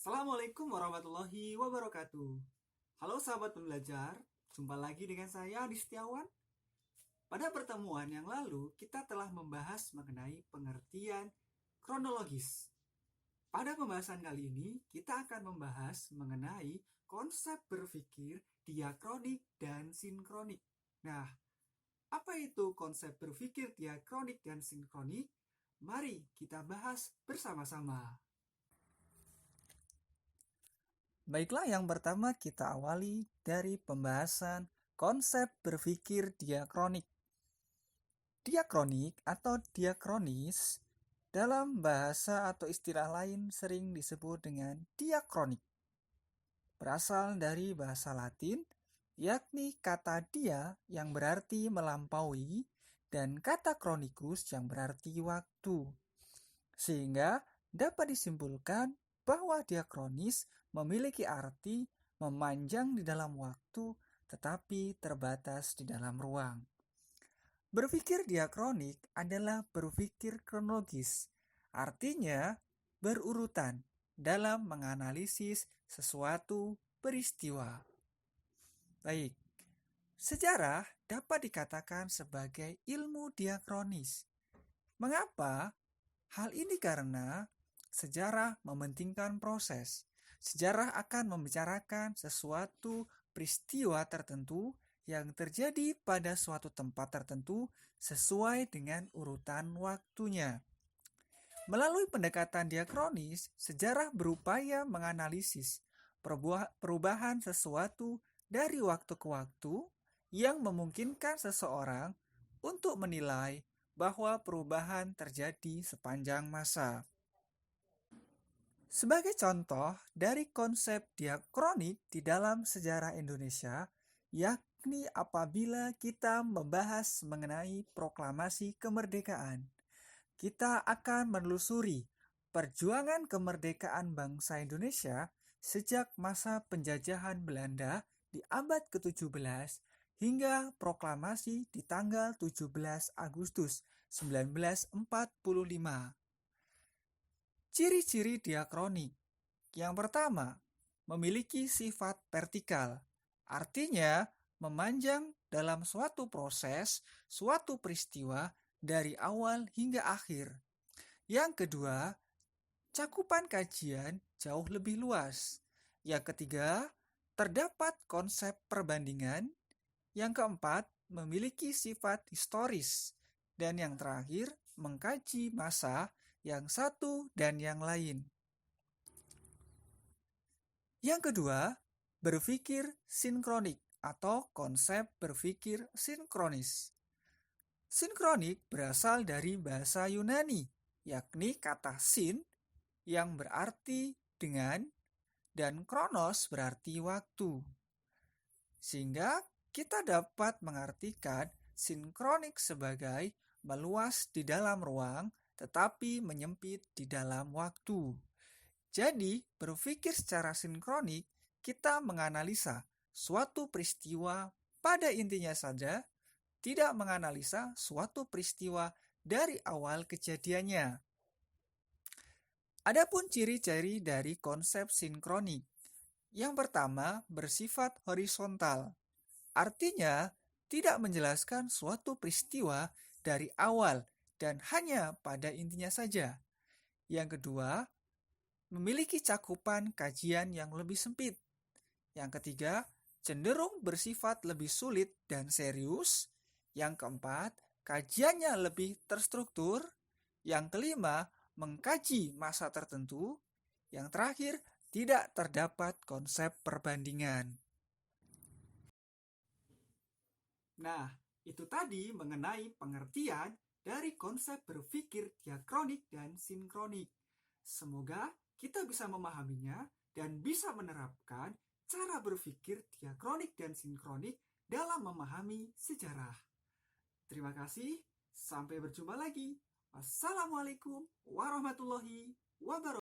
Assalamualaikum warahmatullahi wabarakatuh. Halo sahabat pembelajar, jumpa lagi dengan saya Adi Setiawan. Pada pertemuan yang lalu, kita telah membahas mengenai pengertian kronologis. Pada pembahasan kali ini, kita akan membahas mengenai konsep berpikir diakronik dan sinkronik. Nah, apa itu konsep berpikir diakronik dan sinkronik? Mari kita bahas bersama-sama. Baiklah, yang pertama kita awali dari pembahasan konsep berpikir diakronik. Diakronik atau diakronis dalam bahasa atau istilah lain sering disebut dengan diakronik. Berasal dari bahasa Latin, yakni kata dia yang berarti melampaui dan kata kronikus yang berarti waktu. Sehingga dapat disimpulkan bahwa diakronis memiliki arti memanjang di dalam waktu tetapi terbatas di dalam ruang. Berpikir diakronik adalah berpikir kronologis, artinya berurutan dalam menganalisis sesuatu peristiwa. Baik, sejarah dapat dikatakan sebagai ilmu diakronis. Mengapa? Hal ini karena sejarah mementingkan proses. Sejarah akan membicarakan sesuatu peristiwa tertentu yang terjadi pada suatu tempat tertentu sesuai dengan urutan waktunya. Melalui pendekatan diakronis, sejarah berupaya menganalisis perubahan sesuatu dari waktu ke waktu yang memungkinkan seseorang untuk menilai bahwa perubahan terjadi sepanjang masa. Sebagai contoh dari konsep diakronik di dalam sejarah Indonesia, yakni apabila kita membahas mengenai proklamasi kemerdekaan, kita akan menelusuri perjuangan kemerdekaan bangsa Indonesia sejak masa penjajahan Belanda di abad ke-17 hingga proklamasi di tanggal 17 Agustus 1945. Ciri-ciri diakronik. Yang pertama, memiliki sifat vertikal. Artinya, memanjang dalam suatu proses, suatu peristiwa dari awal hingga akhir. Yang kedua, cakupan kajian jauh lebih luas. Yang ketiga, terdapat konsep perbandingan. Yang keempat, memiliki sifat historis. Dan yang terakhir, mengkaji masa yang satu dan yang lain. Yang kedua, berpikir sinkronik atau konsep berpikir sinkronis. Sinkronik berasal dari bahasa Yunani, yakni kata sin yang berarti dengan dan kronos berarti waktu. Sehingga kita dapat mengartikan sinkronik sebagai meluas di dalam ruang tetapi menyempit di dalam waktu. Jadi, berpikir secara sinkronik, kita menganalisa suatu peristiwa pada intinya saja, tidak menganalisa suatu peristiwa dari awal kejadiannya. Adapun ciri-ciri dari konsep sinkronik. Yang pertama, bersifat horizontal. Artinya, tidak menjelaskan suatu peristiwa dari awal dan hanya pada intinya saja. Yang kedua, memiliki cakupan kajian yang lebih sempit. Yang ketiga, cenderung bersifat lebih sulit dan serius. Yang keempat, kajiannya lebih terstruktur. Yang kelima, mengkaji masa tertentu. Yang terakhir, tidak terdapat konsep perbandingan. Nah, itu tadi mengenai pengertian dari konsep berpikir diakronik dan sinkronik. Semoga kita bisa memahaminya dan bisa menerapkan cara berpikir diakronik dan sinkronik dalam memahami sejarah. Terima kasih, sampai berjumpa lagi. Wassalamualaikum warahmatullahi wabarakatuh.